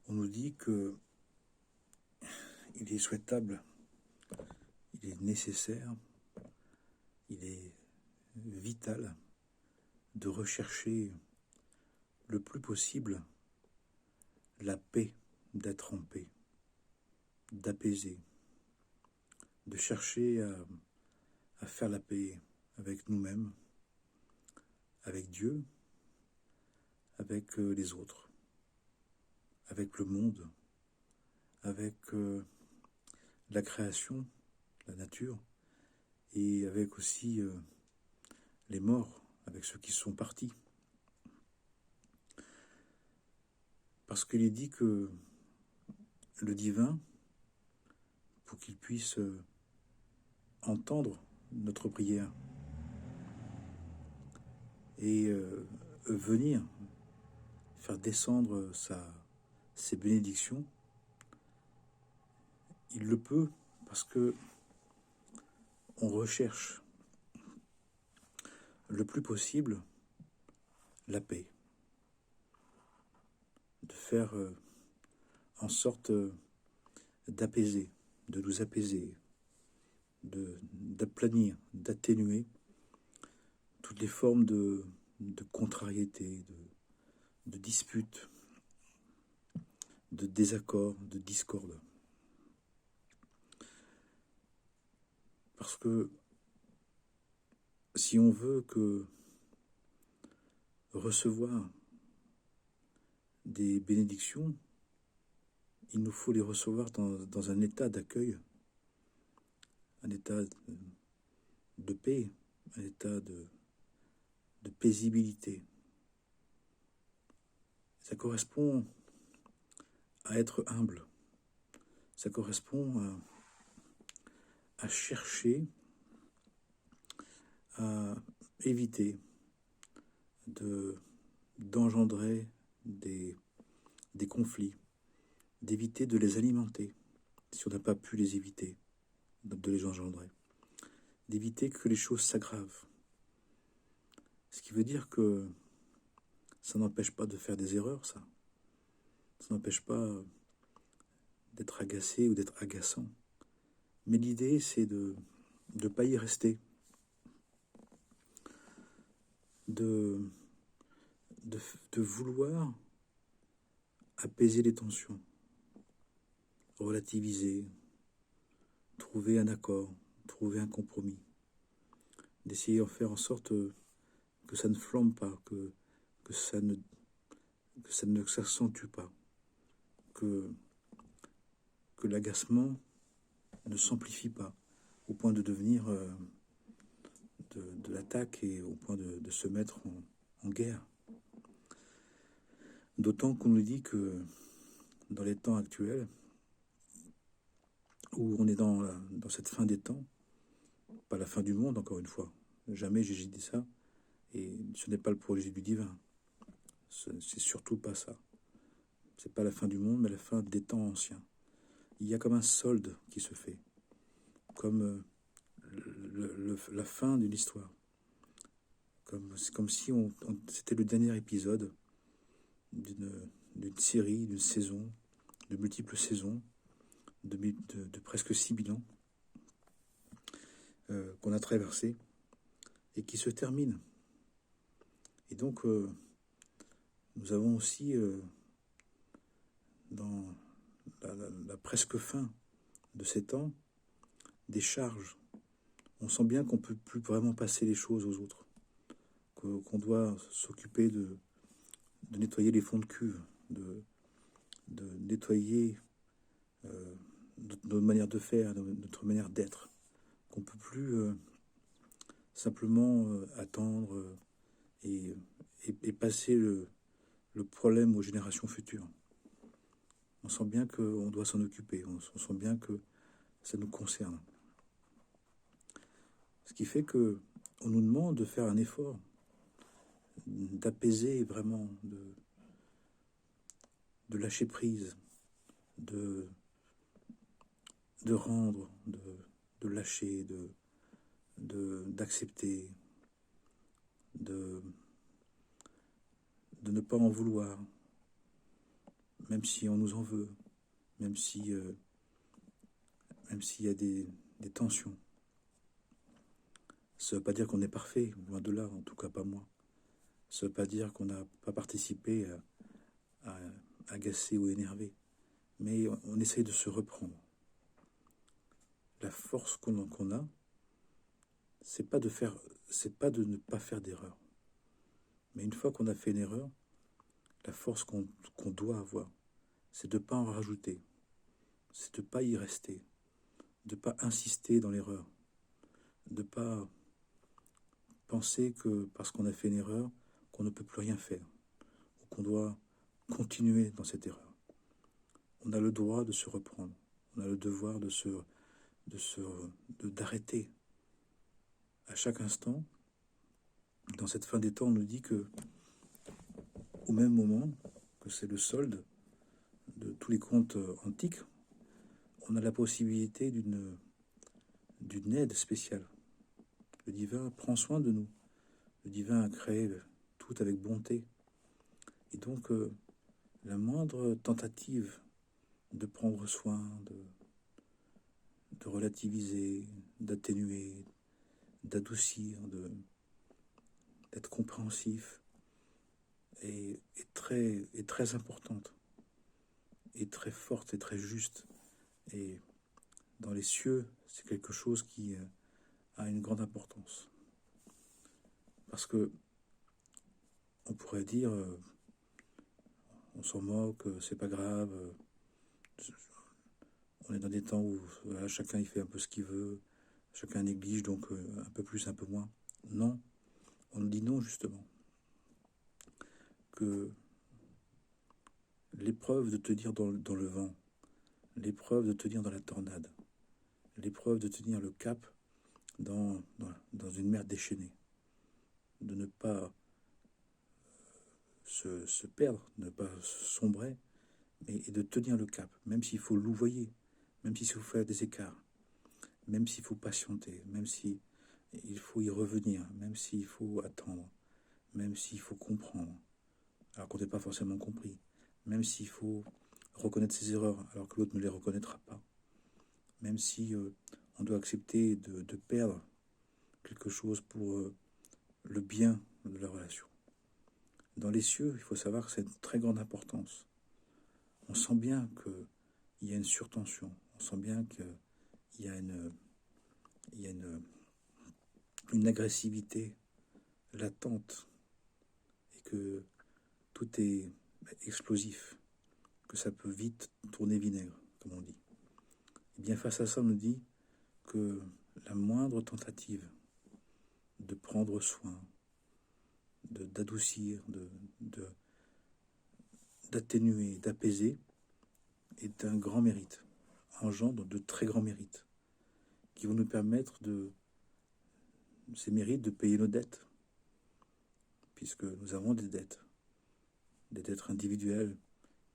On nous dit que il est souhaitable, il est nécessaire, il est vital de rechercher le plus possible la paix, d'être en paix, d'apaiser, de chercher à faire la paix avec nous-mêmes, avec Dieu, avec les autres, avec le monde, avec la création, la nature, et avec aussi les morts, avec ceux qui sont partis. Parce qu'il est dit que le divin, pour qu'il puisse entendre notre prière et venir faire descendre ses bénédictions, il le peut parce que on recherche le plus possible la paix, de faire en sorte d'apaiser, de nous apaiser, d'aplanir, d'atténuer toutes les formes de contrariété, de disputes, de désaccords, de discorde. Parce que si on veut recevoir des bénédictions, il nous faut les recevoir dans un état d'accueil, un état de paix, un état de paisibilité. Ça correspond à être humble, ça correspond à chercher à éviter d'engendrer des conflits, d'éviter de les alimenter, si on n'a pas pu les éviter, de les engendrer, d'éviter que les choses s'aggravent. Ce qui veut dire que ça n'empêche pas de faire des erreurs, ça n'empêche pas d'être agacé ou d'être agaçant. Mais l'idée, c'est de ne pas y rester, de vouloir apaiser les tensions, relativiser, trouver un accord, trouver un compromis, d'essayer de faire en sorte que ça ne flambe pas, que ça ne s'accentue pas, que l'agacement ne s'amplifie pas au point de devenir de l'attaque et au point de se mettre en guerre. D'autant qu'on nous dit que dans les temps actuels, où on est dans cette fin des temps, pas la fin du monde encore une fois, jamais j'ai dit ça, et ce n'est pas le projet du divin, c'est surtout pas ça. C'est pas la fin du monde, mais la fin des temps anciens. Il y a comme un solde qui se fait, comme la fin d'une histoire. C'est comme si c'était le dernier épisode d'une série, d'une saison, de multiples saisons, de presque 6000 ans qu'on a traversé et qui se termine. Et donc, nous avons aussi, dans la presque fin de ces temps, des charges. On sent bien qu'on ne peut plus vraiment passer les choses aux autres, qu'on doit s'occuper de nettoyer les fonds de cuve, de nettoyer notre manière de faire, notre manière d'être, qu'on ne peut plus simplement attendre et passer le problème aux générations futures. On sent bien qu'on doit s'en occuper, on sent bien que ça nous concerne. Ce qui fait que on nous demande de faire un effort, d'apaiser vraiment, de lâcher prise, de rendre, de lâcher, d'accepter, de ne pas en vouloir, même si on nous en veut, même si, même s'il y a des tensions. Ça ne veut pas dire qu'on est parfait, loin de là, en tout cas pas moi. Ça ne veut pas dire qu'on n'a pas participé à agacer ou énerver. Mais on essaye de se reprendre. La force qu'on a, c'est pas de ne pas faire d'erreur. Mais une fois qu'on a fait une erreur, la force qu'on doit avoir, c'est de ne pas en rajouter, c'est de ne pas y rester, de ne pas insister dans l'erreur, de ne pas penser que parce qu'on a fait une erreur, qu'on ne peut plus rien faire, ou qu'on doit continuer dans cette erreur. On a le droit de se reprendre, on a le devoir d'arrêter. À chaque instant, dans cette fin des temps, on nous dit que au même moment, que c'est le solde de tous les contes antiques, on a la possibilité d'une aide spéciale. Le divin prend soin de nous. Le divin a créé tout avec bonté. Et donc, la moindre tentative de prendre soin, de relativiser, d'atténuer, d'adoucir, d'être compréhensif, est très importante, est très forte et très juste. Et dans les cieux, c'est quelque chose qui a une grande importance. Parce que on pourrait dire, on s'en moque, c'est pas grave, on est dans des temps où voilà, chacun il fait un peu ce qu'il veut, chacun néglige, donc un peu plus, un peu moins. Non, on nous dit non justement, que l'épreuve de tenir dans le vent, l'épreuve de tenir dans la tornade, l'épreuve de tenir le cap dans une mer déchaînée, de ne pas se perdre, de ne pas sombrer, et de tenir le cap, même s'il faut louvoyer, même s'il faut faire des écarts, même s'il faut patienter, même s'il faut y revenir, même s'il faut attendre, même s'il faut comprendre, alors qu'on n'est pas forcément compris, même s'il faut reconnaître ses erreurs, alors que l'autre ne les reconnaîtra pas, même si on doit accepter de perdre quelque chose pour le bien de la relation. Dans les cieux, il faut savoir que c'est une très grande importance. On sent bien qu'il y a une surtension, on sent bien qu'il y a une agressivité latente et que tout est explosif, que ça peut vite tourner vinaigre, comme on dit. Et bien face à ça, on nous dit que la moindre tentative de prendre soin, d'adoucir, d'atténuer, d'apaiser, est un grand mérite, engendre de très grands mérites, qui vont nous permettre ces mérites de payer nos dettes, puisque nous avons des dettes individuelles,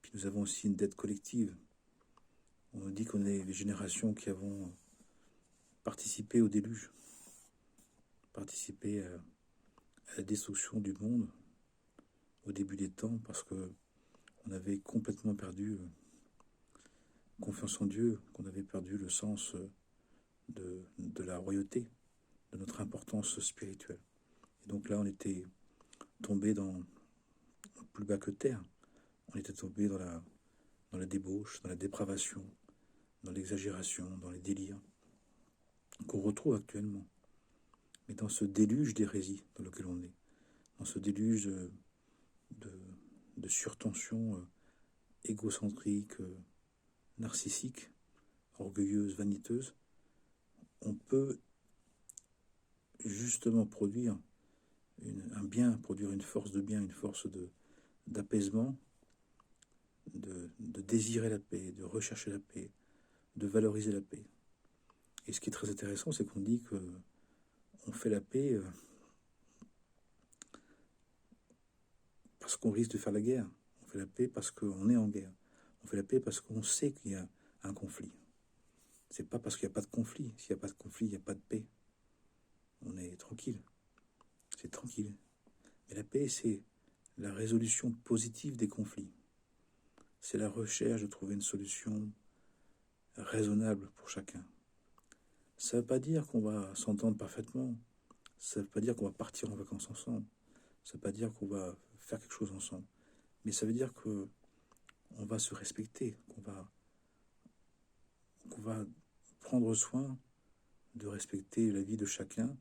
puis nous avons aussi une dette collective. On nous dit qu'on est les générations qui avons participé au déluge, participé à la destruction du monde au début des temps, parce que on avait complètement perdu confiance en Dieu, qu'on avait perdu le sens de la royauté, de notre importance spirituelle. Et donc là, on était tombé dans plus bas que terre. On était tombé dans la débauche, dans la dépravation, dans l'exagération, dans les délires qu'on retrouve actuellement. Mais dans ce déluge d'hérésie dans lequel on est, dans ce déluge de surtension égocentrique, narcissique, orgueilleuse, vaniteuse, on peut justement produire un bien, produire une force de bien, une force d'apaisement, de désirer la paix, de rechercher la paix, de valoriser la paix. Et ce qui est très intéressant, c'est qu'on dit qu'on fait la paix parce qu'on risque de faire la guerre. On fait la paix parce qu'on est en guerre. On fait la paix parce qu'on sait qu'il y a un conflit. C'est pas parce qu'il n'y a pas de conflit. S'il n'y a pas de conflit, il n'y a pas de paix. On est tranquille. C'est tranquille. Mais la paix, c'est la résolution positive des conflits. c'est la recherche de trouver une solution raisonnable pour chacun. Ça ne veut pas dire qu'on va s'entendre parfaitement, ça ne veut pas dire qu'on va partir en vacances ensemble, ça ne veut pas dire qu'on va faire quelque chose ensemble, mais ça veut dire qu'on va se respecter, qu'on va prendre soin de respecter la vie de chacun,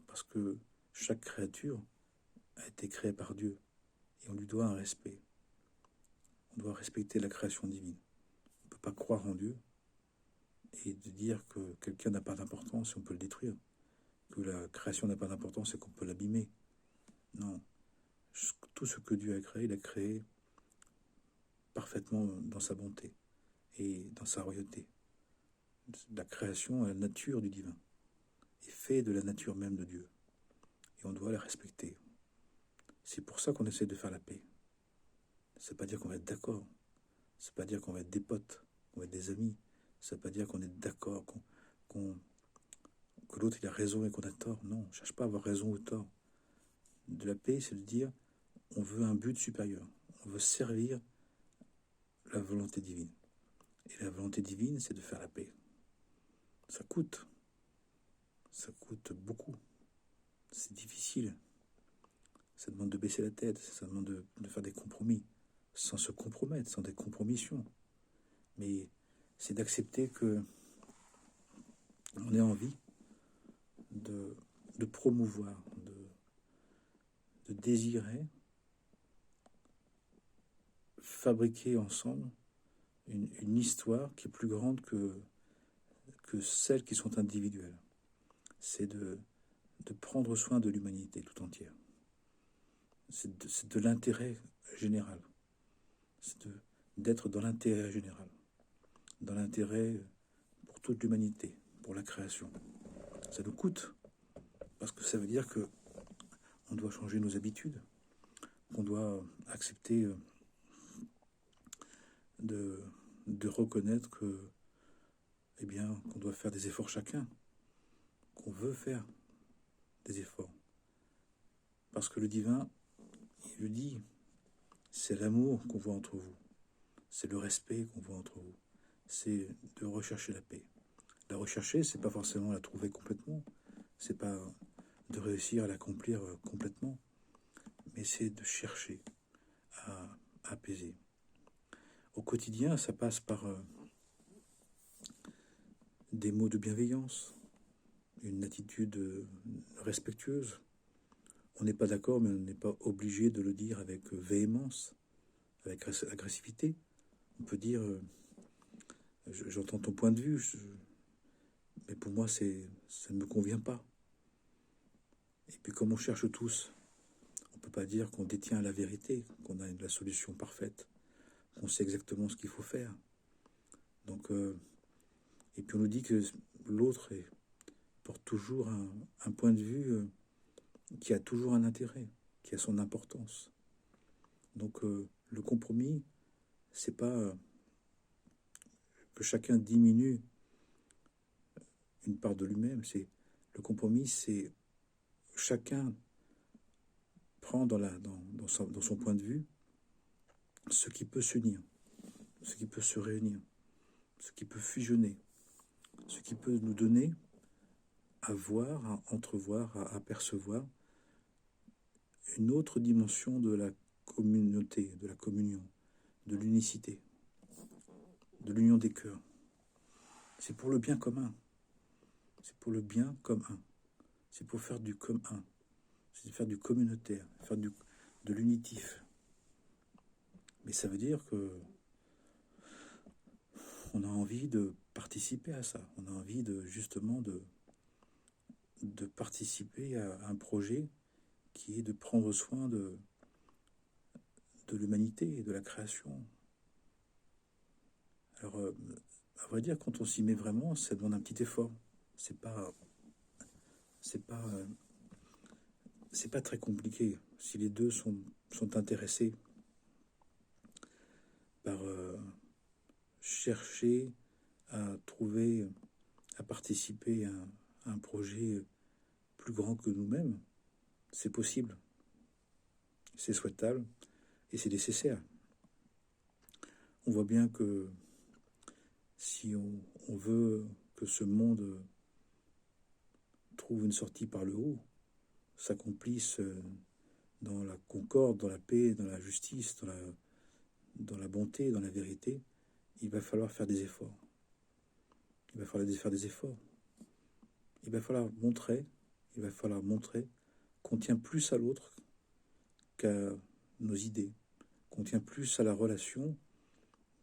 parce que chaque créature a été créée par Dieu, et on lui doit un respect. On doit respecter la création divine. On ne peut pas croire en Dieu et de dire que quelqu'un n'a pas d'importance et on peut le détruire, que la création n'a pas d'importance et qu'on peut l'abîmer. Non, tout ce que Dieu a créé, il a créé parfaitement dans sa bonté et dans sa royauté. La création est la nature du divin, est fait de la nature même de Dieu, et on doit la respecter. C'est pour ça qu'on essaie de faire la paix. Ça ne veut pas dire qu'on va être d'accord, ça ne veut pas dire qu'on va être des potes, qu'on va être des amis, ça ne veut pas dire qu'on est d'accord, que l'autre il a raison et qu'on a tort. Non, on ne cherche pas à avoir raison ou tort. De la paix, c'est de dire on veut un but supérieur, on veut servir la volonté divine. Et la volonté divine, c'est de faire la paix. Ça coûte beaucoup, c'est difficile. Ça demande de baisser la tête, ça demande de faire des compromis, sans se compromettre, sans des compromissions. Mais c'est d'accepter que on ait envie de promouvoir, de désirer fabriquer ensemble une histoire qui est plus grande que celles qui sont individuelles. C'est de prendre soin de l'humanité tout entière. C'est de l'intérêt général. C'est d'être dans l'intérêt général, dans l'intérêt pour toute l'humanité, pour la création. Ça nous coûte, parce que ça veut dire que on doit changer nos habitudes, qu'on doit accepter de reconnaître que, eh bien, qu'on doit faire des efforts chacun, qu'on veut faire des efforts. Parce que le divin, il le dit, c'est l'amour qu'on voit entre vous, c'est le respect qu'on voit entre vous, c'est de rechercher la paix. La rechercher, c'est pas forcément la trouver complètement, c'est pas de réussir à l'accomplir complètement, mais c'est de chercher à apaiser. Au quotidien, ça passe par des mots de bienveillance, une attitude respectueuse. On n'est pas d'accord, mais on n'est pas obligé de le dire avec véhémence, avec agressivité. On peut dire, j'entends ton point de vue, mais pour moi, ça ne me convient pas. Et puis comme on cherche tous, on ne peut pas dire qu'on détient la vérité, qu'on a la solution parfaite, qu'on sait exactement ce qu'il faut faire. Donc, et puis on nous dit que l'autre porte toujours un point de vue qui a toujours un intérêt, qui a son importance. Donc le compromis, c'est pas que chacun diminue une part de lui-même. Le compromis, c'est chacun prend dans son point de vue ce qui peut s'unir, ce qui peut se réunir, ce qui peut fusionner, ce qui peut nous donner à voir, à entrevoir, à apercevoir une autre dimension de la communauté, de la communion, de l'unicité, de l'union des cœurs. C'est pour le bien commun. C'est pour le bien commun. C'est pour faire du commun. C'est faire du communautaire, faire de l'unitif. Mais ça veut dire que on a envie de participer à ça. On a envie justement de participer à un projet qui est de prendre soin de l'humanité et de la création. Alors, à vrai dire, quand on s'y met vraiment, ça demande un petit effort. C'est pas très compliqué. Si les deux sont intéressés par chercher à trouver, à participer à un projet plus grand que nous-mêmes, c'est possible, c'est souhaitable et c'est nécessaire. On voit bien que si on veut que ce monde trouve une sortie par le haut, s'accomplisse dans la concorde, dans la paix, dans la justice, dans la bonté, dans la vérité, il va falloir faire des efforts. Il va falloir faire des efforts. Il va falloir montrer qu'on tient plus à l'autre qu'à nos idées, qu'on tient plus à la relation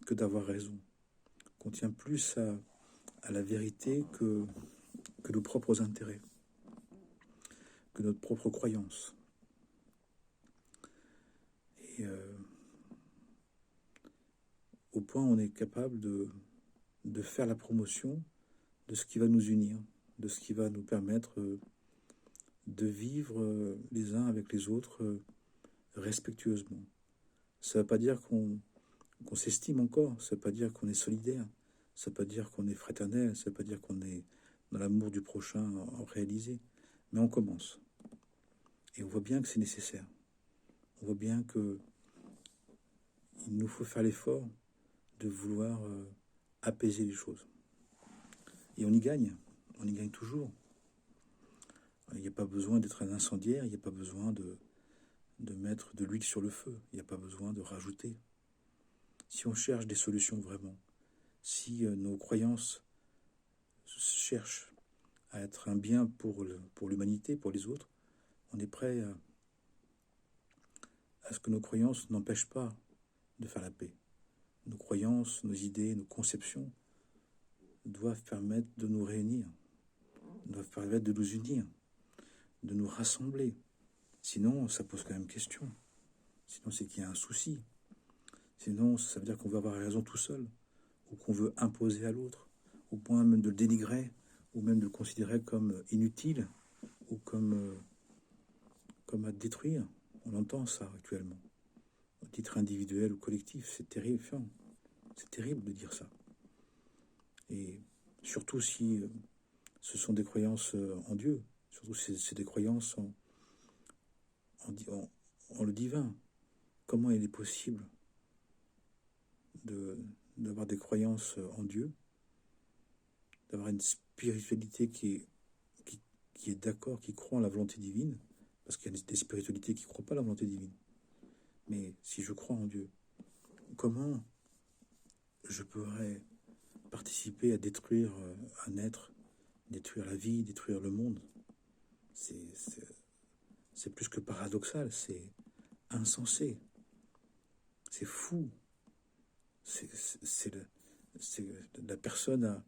que d'avoir raison, qu'on tient plus à la vérité que nos propres intérêts, que notre propre croyance. Et au point où on est capable de faire la promotion de ce qui va nous unir, de ce qui va nous permettre de vivre les uns avec les autres respectueusement. Ça ne veut pas dire qu'on s'estime encore, ça ne veut pas dire qu'on est solidaire, ça ne veut pas dire qu'on est fraternel, ça ne veut pas dire qu'on est dans l'amour du prochain réalisé, mais on commence. Et on voit bien que c'est nécessaire. On voit bien que il nous faut faire l'effort de vouloir apaiser les choses. Et on y gagne toujours. Il n'y a pas besoin d'être un incendiaire, il n'y a pas besoin de mettre de l'huile sur le feu, il n'y a pas besoin de rajouter. Si on cherche des solutions vraiment, si nos croyances cherchent à être un bien pour l'humanité, pour les autres, on est prêt à ce que nos croyances n'empêchent pas de faire la paix. Nos croyances, nos idées, nos conceptions doivent permettre de nous réunir, doivent permettre de nous unir, de nous rassembler. Sinon, ça pose quand même question. Sinon, c'est qu'il y a un souci. Sinon, ça veut dire qu'on veut avoir raison tout seul, ou qu'on veut imposer à l'autre, au point même de le dénigrer, ou même de le considérer comme inutile, ou comme à détruire. On entend ça actuellement. Au titre individuel ou collectif, c'est terrifiant. C'est terrible de dire ça. Et surtout si ce sont des croyances en Dieu, surtout si c'est des croyances en le divin. Comment il est possible d'avoir des croyances en Dieu, d'avoir une spiritualité qui est d'accord, qui croit en la volonté divine, parce qu'il y a des spiritualités qui ne croient pas à la volonté divine. Mais si je crois en Dieu, comment je pourrais participer à détruire un être, détruire la vie, détruire le monde? C'est plus que paradoxal, c'est insensé, c'est fou. La personne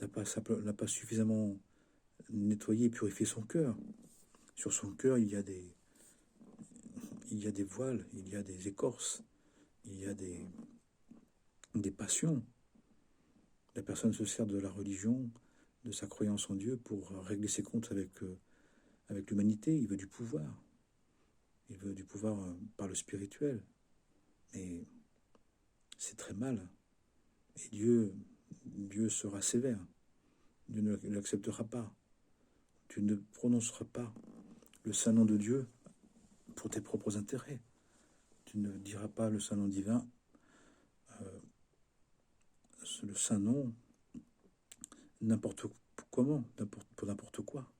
n'a pas suffisamment nettoyé et purifié son cœur. Sur son cœur, il y a des voiles, il y a des écorces, il y a des passions. La personne se sert de la religion, de sa croyance en Dieu pour régler ses comptes avec l'humanité. Il veut du pouvoir. Il veut du pouvoir par le spirituel. Et c'est très mal. Et Dieu sera sévère. Dieu ne l'acceptera pas. Tu ne prononceras pas le saint nom de Dieu pour tes propres intérêts. Tu ne diras pas le saint nom divin, le saint nom, n'importe comment, pour n'importe quoi.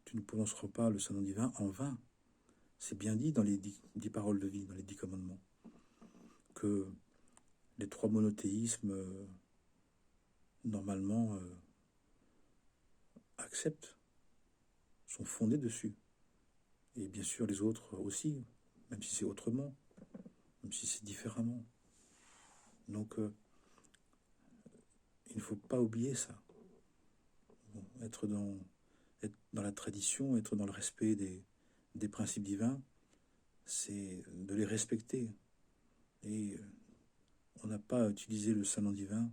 Tu ne prononceras pas le saint nom divin en vain. C'est bien dit dans les 10 paroles de vie, dans les 10 commandements, que les 3 monothéismes, normalement, acceptent, sont fondés dessus. Et bien sûr, les autres aussi, même si c'est autrement, même si c'est différemment. Donc, il ne faut pas oublier ça. Bon, être dans la tradition, être dans le respect des principes divins, c'est de les respecter. Et on n'a pas à utiliser le saint nom divin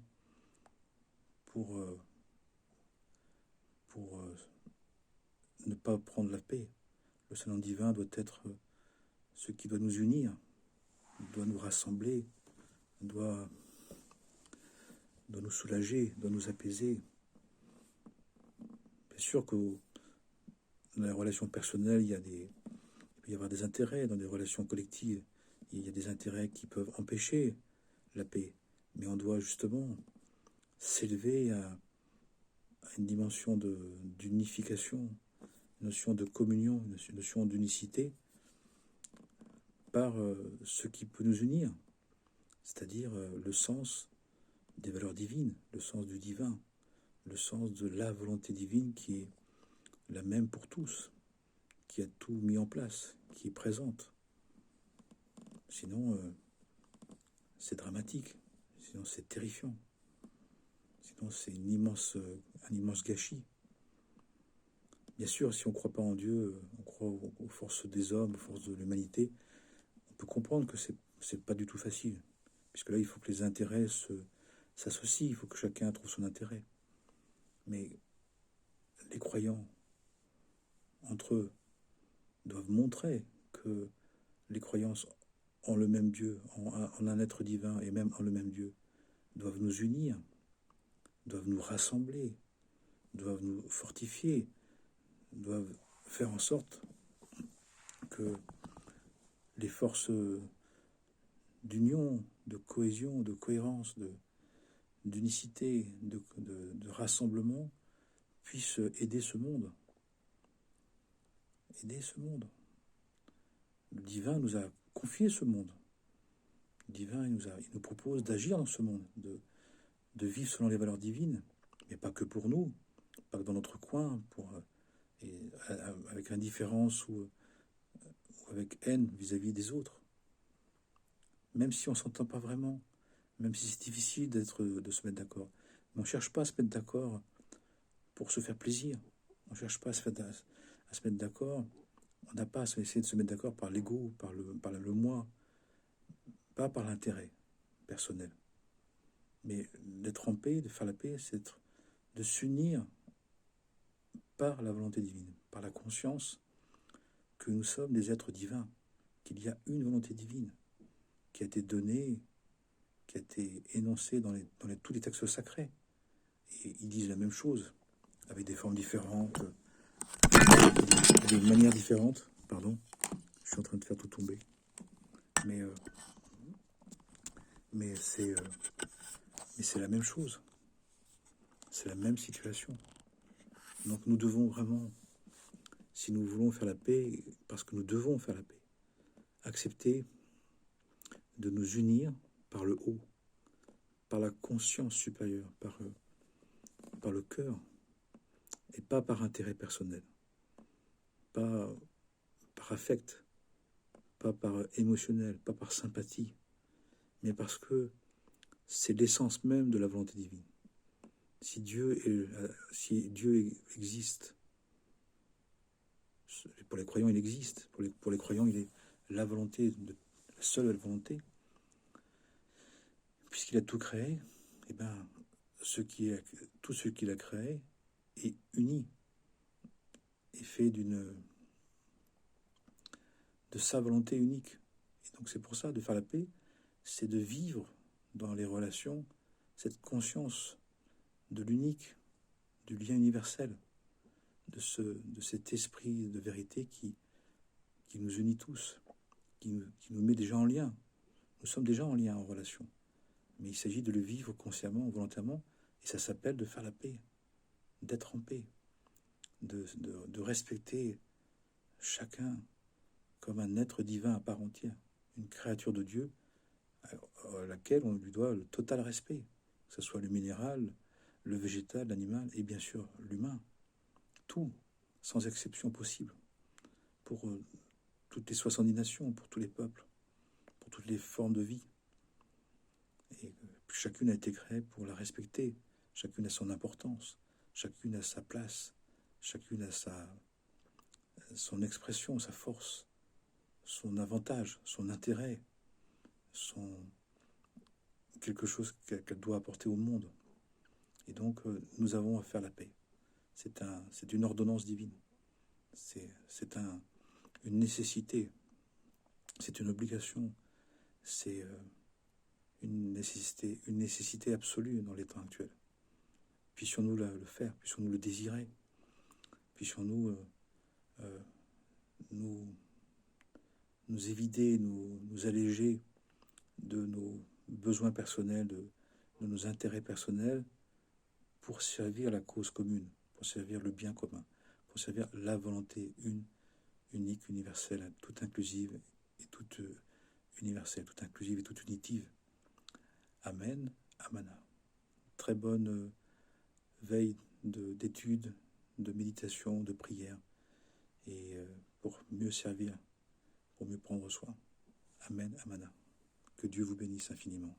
pour ne pas prendre la paix. Le saint nom divin doit être ce qui doit nous unir, doit nous rassembler, doit nous soulager, doit nous apaiser. Bien sûr que dans les relations personnelles, il peut y avoir des intérêts. Dans des relations collectives, il y a des intérêts qui peuvent empêcher la paix. Mais on doit justement s'élever à une dimension d'unification, une notion de communion, une notion d'unicité par ce qui peut nous unir, c'est-à-dire le sens des valeurs divines, le sens du divin, le sens de la volonté divine qui est la même pour tous, qui a tout mis en place, qui est présente. Sinon, c'est dramatique, sinon c'est terrifiant, sinon c'est un immense gâchis. Bien sûr, si on ne croit pas en Dieu, on croit aux forces des hommes, aux forces de l'humanité, on peut comprendre que c'est pas du tout facile, puisque là, il faut que les intérêts s'associent, il faut que chacun trouve son intérêt. Mais les croyants, entre eux, doivent montrer que les croyances en le même Dieu, en un être divin et même en le même Dieu, doivent nous unir, doivent nous rassembler, doivent nous fortifier, doivent faire en sorte que les forces d'union, de cohésion, de cohérence, d'unicité, de rassemblement puissent aider ce monde. Aider ce monde. Le divin nous a confié ce monde. Le divin, il nous propose d'agir dans ce monde, de vivre selon les valeurs divines, mais pas que pour nous, pas que dans notre coin, avec indifférence ou avec haine vis-à-vis des autres. Même si on ne s'entend pas vraiment, même si c'est difficile de se mettre d'accord. Mais on ne cherche pas à se mettre d'accord pour se faire plaisir. On ne cherche pas à se mettre d'accord. On n'a pas à essayer de se mettre d'accord par l'ego, par le moi, pas par l'intérêt personnel. Mais d'être en paix, de faire la paix, c'est de s'unir par la volonté divine, par la conscience que nous sommes des êtres divins, qu'il y a une volonté divine qui a été donnée, qui a été énoncée dans tous les textes sacrés. Et ils disent la même chose, avec des formes différentes, de manières différentes. Pardon, je suis en train de faire tout tomber. Mais c'est la même chose. C'est la même situation. Donc nous devons vraiment, si nous voulons faire la paix, parce que nous devons faire la paix, accepter de nous unir par le haut, par la conscience supérieure, par le cœur, et pas par intérêt personnel, pas par affect, pas par émotionnel, pas par sympathie, mais parce que c'est l'essence même de la volonté divine. Si Dieu existe, pour les croyants il existe, pour les croyants il est la volonté, la seule volonté, puisqu'il a tout créé, et bien tout ce qu'il a créé est uni, est fait de sa volonté unique. Et donc c'est pour ça, de faire la paix, c'est de vivre dans les relations cette conscience de l'unique, du lien universel, de cet esprit de vérité qui nous unit tous, qui nous met déjà en lien. Nous sommes déjà en lien, en relation. Mais il s'agit de le vivre consciemment, volontairement, et ça s'appelle de faire la paix, d'être en paix, de respecter chacun comme un être divin à part entière, une créature de Dieu à laquelle on lui doit le total respect, que ce soit le minéral, le végétal, l'animal et bien sûr l'humain. Tout, sans exception possible, pour toutes les 70 nations, pour tous les peuples, pour toutes les formes de vie. Et chacune a été créée pour la respecter, chacune a son importance, chacune a sa place, chacune a son expression, sa force, son avantage, son intérêt, quelque chose qu'elle doit apporter au monde. Et donc, nous avons à faire la paix. C'est une ordonnance divine. C'est une nécessité. C'est une obligation. C'est une nécessité absolue dans les temps actuels. Puissions-nous le faire, puissions-nous le désirer, puissions-nous nous nous évider, nous alléger de nos besoins personnels, de nos intérêts personnels, pour servir la cause commune, pour servir le bien commun, pour servir la volonté unique, universelle, toute inclusive et toute universelle, toute inclusive et toute unitive. Amen, Amana. Très bonne veille d'études, de méditation, de prière, et pour mieux servir, pour mieux prendre soin. Amen, Amana. Que Dieu vous bénisse infiniment.